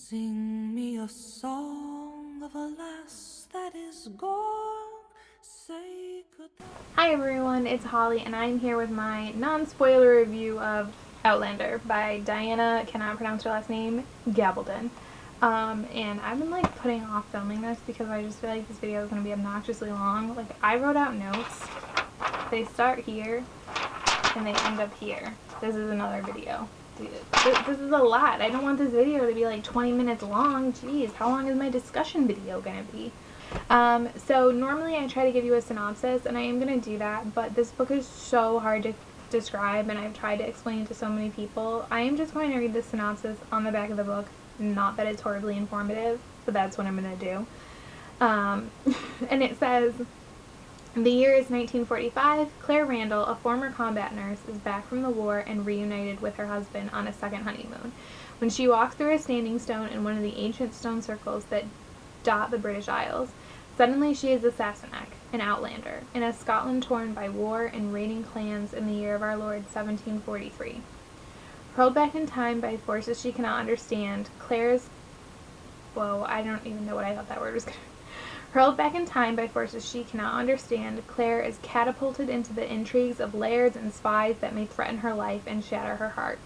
Sing me a song of a lass that is gone. Say goodbye. Hi everyone, it's Holly and I'm here with my non-spoiler review of Outlander by Diana, cannot pronounce her last name, Gabaldon. And I've been putting off filming this because I just feel like this video is going to be obnoxiously long. I wrote out notes, they start here and they end up here. This is another video. Dude, this is a lot. I don't want this video to be 20 minutes long. Jeez, how long is my discussion video going to be? So normally I try to give you a synopsis, and I am going to do that, but this book is so hard to describe, and I've tried to explain to so many people. I am just going to read the synopsis on the back of the book. Not that it's horribly informative, but that's what I'm going to do. And it says, the year is 1945. Claire Randall, a former combat nurse, is back from the war and reunited with her husband on a second honeymoon. When she walks through a standing stone in one of the ancient stone circles that dot the British Isles, suddenly she is a Sassenach, an outlander, in a Scotland torn by war and raiding clans in the year of our Lord 1743. Hurled back in time by forces she cannot understand, I don't even know what I thought that word was going to Hurled back in time by forces she cannot understand, Claire is catapulted into the intrigues of lairds and spies that may threaten her life and shatter her heart.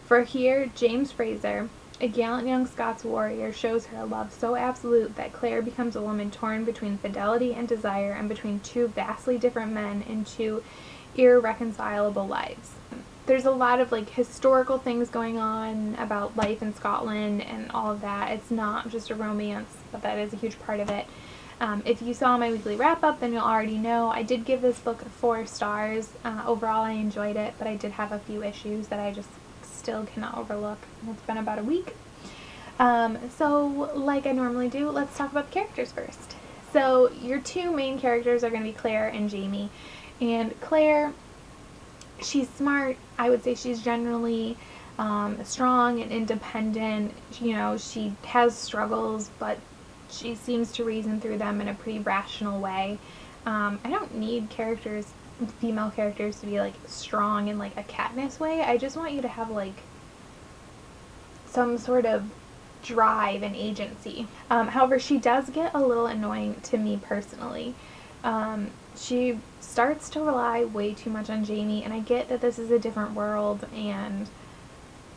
For here, James Fraser, a gallant young Scots warrior, shows her a love so absolute that Claire becomes a woman torn between fidelity and desire and between two vastly different men in two irreconcilable lives. There's a lot of historical things going on about life in Scotland and all of that. It's not just a romance, but that is a huge part of it. If you saw my weekly wrap-up, then you'll already know I did give this book 4 stars. Overall, I enjoyed it, but I did have a few issues that I just still cannot overlook. It's been about a week. So like I normally do, let's talk about the characters first. So your two main characters are going to be Claire and Jamie. And Claire, she's smart. I would say she's generally strong and independent. You know, she has struggles, but she seems to reason through them in a pretty rational way. I don't need female characters to be strong in a Katniss way. I just want you to have some sort of drive and agency. However, she does get a little annoying to me personally. She starts to rely way too much on Jamie, and I get that this is a different world and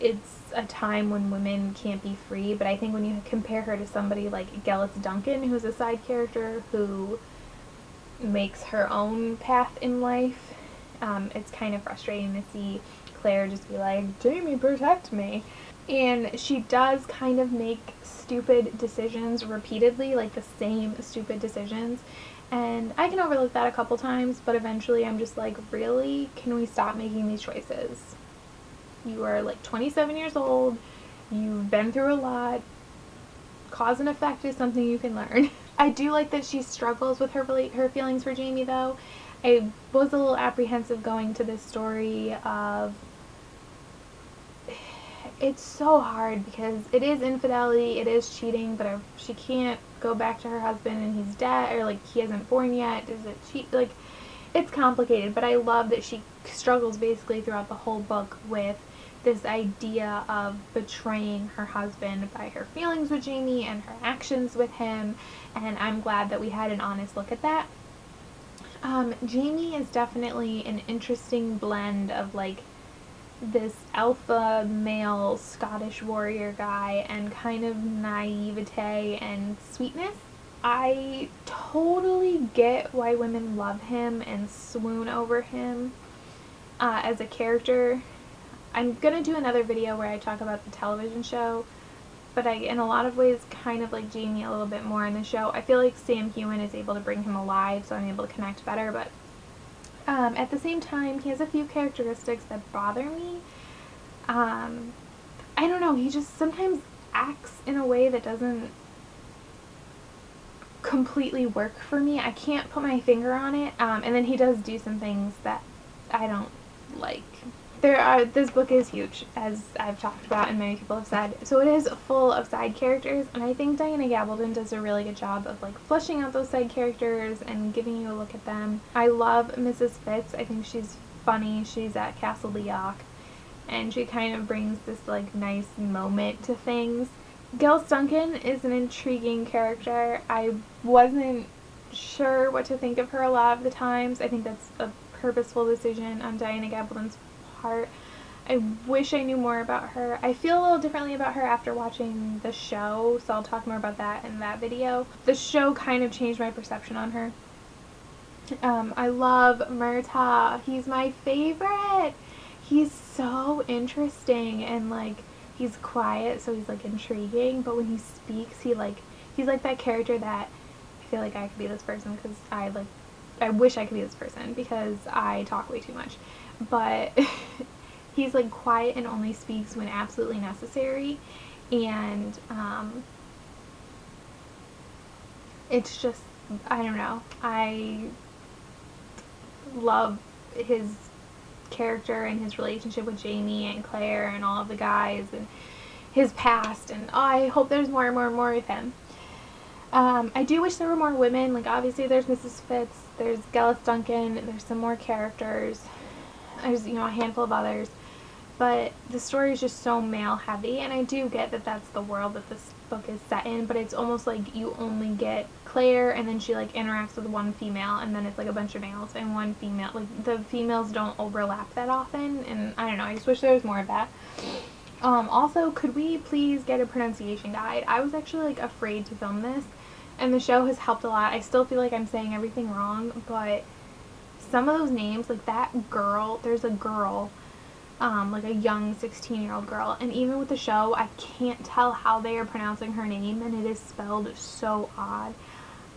it's a time when women can't be free, but I think when you compare her to somebody like Gillis Duncan, who's a side character who makes her own path in life, it's kind of frustrating to see Claire just be like, Jamie, protect me. And she does kind of make stupid decisions repeatedly, the same stupid decisions. And I can overlook that a couple times, but eventually I'm just like, really? Can we stop making these choices? You are 27 years old, you've been through a lot. Cause and effect is something you can learn. I do like that she struggles with her feelings for Jamie, though. I was a little apprehensive going to this story of... It's so hard because it is infidelity, it is cheating, but if she can't go back to her husband and he's dead, or he hasn't born yet, does it cheat? It's complicated, but I love that she struggles basically throughout the whole book with this idea of betraying her husband by her feelings with Jamie and her actions with him, and I'm glad that we had an honest look at that. Jamie is definitely an interesting blend of this alpha male Scottish warrior guy and kind of naivete and sweetness. I totally get why women love him and swoon over him as a character. I'm gonna do another video where I talk about the television show, but I, in a lot of ways, kind of like Jamie a little bit more in the show. I feel like Sam Heughan is able to bring him alive, so I'm able to connect better, but at the same time, he has a few characteristics that bother me. I don't know, he just sometimes acts in a way that doesn't completely work for me. I can't put my finger on it, and then he does do some things that I don't like. This book is huge, as I've talked about and many people have said, so it is full of side characters, and I think Diana Gabaldon does a really good job of fleshing out those side characters and giving you a look at them. I love Mrs. Fitz. I think she's funny. She's at Castle Leoch, and she kind of brings this nice moment to things. Gil Duncan is an intriguing character. I wasn't sure what to think of her a lot of the times. I think that's a purposeful decision on Diana Gabaldon's part. I wish I knew more about her. I feel a little differently about her after watching the show, so I'll talk more about that in that video. The show kind of changed my perception on her. I love Murtaugh. He's my favorite. He's so interesting and like he's quiet, so he's like intriguing. But when he speaks, he's like that character that I feel like I could be this person because I wish I could be this person because I talk way too much. But he's like quiet and only speaks when absolutely necessary, and it's just I don't know. I love his character and his relationship with Jamie and Claire and all of the guys and his past, and I hope there's more and more and more of him. I do wish there were more women. Like obviously there's Mrs. Fitz, there's Gillis Duncan, there's some more characters, there's a handful of others, but the story is just so male heavy, and I do get that that's the world that this book is set in, but it's almost like you only get Claire and then she like interacts with one female and then it's like a bunch of males and one female. Like the females don't overlap that often, and I don't know, I just wish there was more of that. Also, could we please get a pronunciation guide? I was actually like afraid to film this, and the show has helped a lot. I still feel like I'm saying everything wrong, but some of those names, like that girl, there's a girl, like a young 16-year-old girl, and even with the show, I can't tell how they are pronouncing her name, and it is spelled so odd.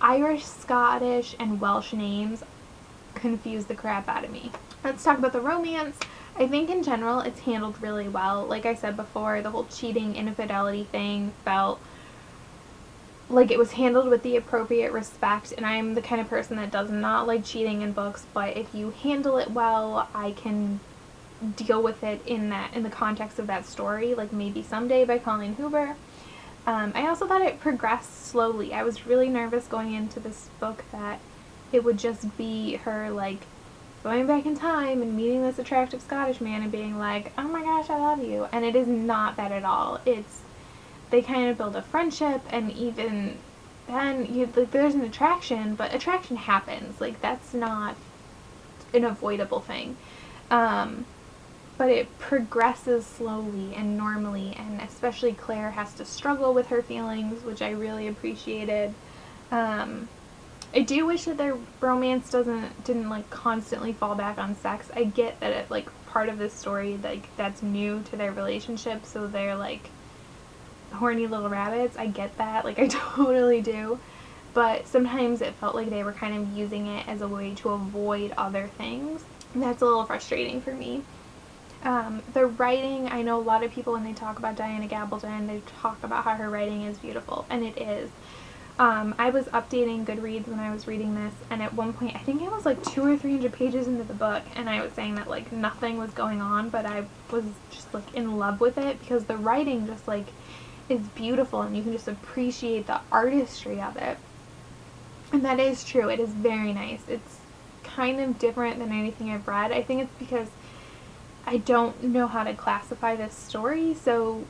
Irish, Scottish, and Welsh names confuse the crap out of me. Let's talk about the romance. I think in general it's handled really well. Like I said before, the whole cheating, infidelity thing felt like it was handled with the appropriate respect, and I'm the kind of person that does not like cheating in books, but if you handle it well, I can deal with it in the context of that story, like Maybe Someday by Colleen Hoover. I also thought it progressed slowly. I was really nervous going into this book that it would just be her like going back in time and meeting this attractive Scottish man and being like, oh my gosh, I love you. And it is not that at all. They kind of build a friendship, and even then there's an attraction, but attraction happens. Like that's not an avoidable thing. But it progresses slowly and normally, and especially Claire has to struggle with her feelings, which I really appreciated. I do wish that their romance didn't like constantly fall back on sex. I get that it, like part of this story, like that's new to their relationship, so they're like horny little rabbits. I get that, like I totally do. But sometimes it felt like they were kind of using it as a way to avoid other things. And that's a little frustrating for me. The writing, I know a lot of people when they talk about Diana Gabaldon, they talk about how her writing is beautiful, and it is. I was updating Goodreads when I was reading this, and at one point, I think it was like 200 or 300 pages into the book, and I was saying that like nothing was going on, but I was just like in love with it because the writing just like is beautiful, and you can just appreciate the artistry of it. And that is true. It is very nice. It's kind of different than anything I've read. I think it's because I don't know how to classify this story, so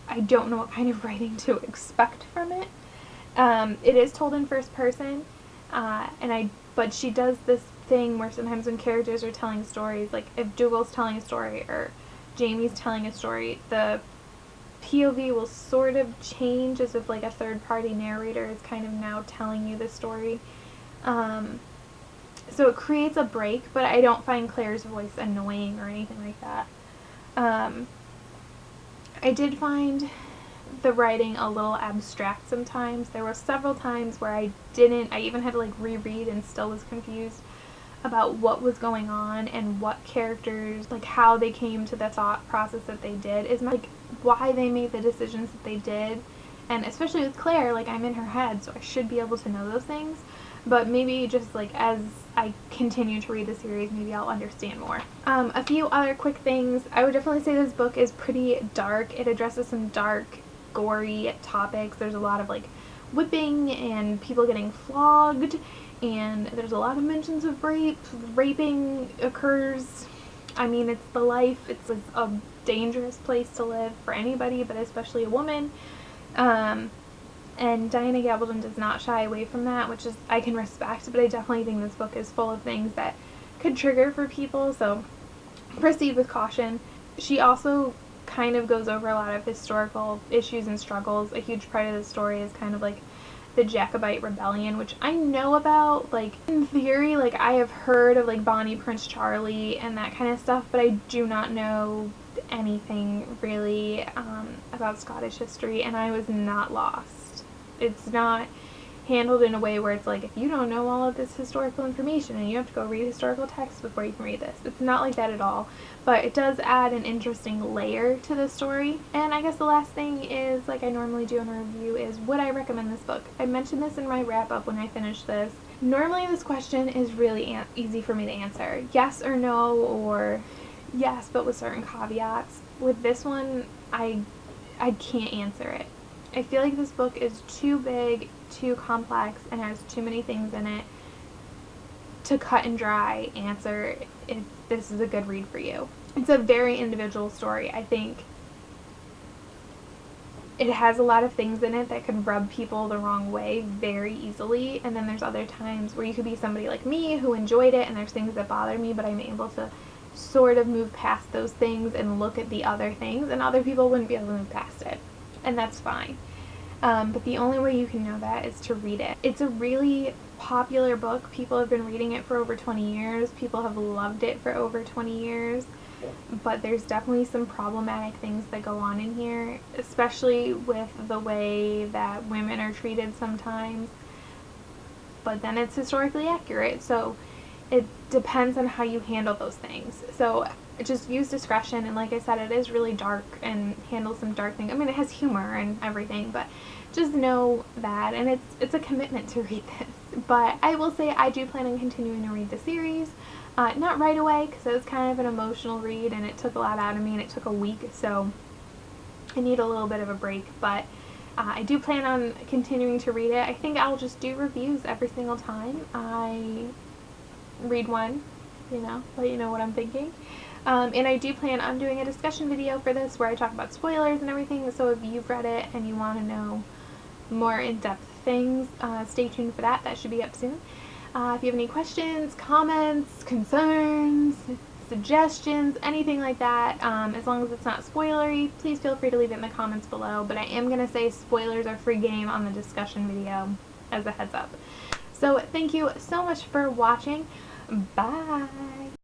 I don't know what kind of writing to expect from it. It is told in first person, but she does this thing where sometimes when characters are telling stories, like if Dougal's telling a story or Jamie's telling a story, the POV will sort of change as if like a third-party narrator is kind of now telling you the story. So it creates a break, but I don't find Claire's voice annoying or anything like that. I did find the writing a little abstract sometimes. There were several times where I even had to like reread and still was confused about what was going on and what characters, like how they came to the thought process that they did, is like why they made the decisions that they did. And especially with Claire, like I'm in her head, so I should be able to know those things. But maybe just like as I continue to read the series, maybe I'll understand more. A few other quick things. I would definitely say this book is pretty dark. It addresses some dark, gory topics. There's a lot of like whipping and people getting flogged, and there's a lot of mentions of rape. Raping occurs. I mean, it's the life. It's a dangerous place to live for anybody, but especially a woman. And Diana Gabaldon does not shy away from that, which is I can respect, but I definitely think this book is full of things that could trigger for people, so proceed with caution. She also kind of goes over a lot of historical issues and struggles. A huge part of the story is kind of like the Jacobite rebellion, which I know about, like, in theory, like, I have heard of, like, Bonnie Prince Charlie and that kind of stuff, but I do not know anything really about Scottish history, and I was not lost. It's not handled in a way where it's like, if you don't know all of this historical information and you have to go read historical texts before you can read this. It's not like that at all, but it does add an interesting layer to the story. And I guess the last thing is, like I normally do in a review, is would I recommend this book? I mentioned this in my wrap-up when I finished this. Normally this question is really easy for me to answer. Yes or no, or yes, but with certain caveats. With this one, I can't answer it. I feel like this book is too big, too complex, and has too many things in it to cut and dry answer if this is a good read for you. It's a very individual story. I think it has a lot of things in it that could rub people the wrong way very easily, and then there's other times where you could be somebody like me who enjoyed it and there's things that bother me, but I'm able to sort of move past those things and look at the other things, and other people wouldn't be able to move past it, and that's fine. But the only way you can know that is to read it. It's a really popular book. People have been reading it for over 20 years. People have loved it for over 20 years. But there's definitely some problematic things that go on in here, especially with the way that women are treated sometimes. But then it's historically accurate, so it depends on how you handle those things. So just use discretion, and like I said, it is really dark and handles some dark things. I mean, it has humor and everything, but just know that, and it's a commitment to read this. But I will say I do plan on continuing to read the series. Not right away, because it was kind of an emotional read, and it took a lot out of me, and it took a week, so I need a little bit of a break, but I do plan on continuing to read it. I think I'll just do reviews every single time I read one, let you know what I'm thinking. And I do plan on doing a discussion video for this where I talk about spoilers and everything, so if you've read it and you want to know more in-depth things, stay tuned for that. That should be up soon. If you have any questions, comments, concerns, suggestions, anything like that, as long as it's not spoilery, please feel free to leave it in the comments below. But I am going to say spoilers are free game on the discussion video as a heads up. So thank you so much for watching. Bye!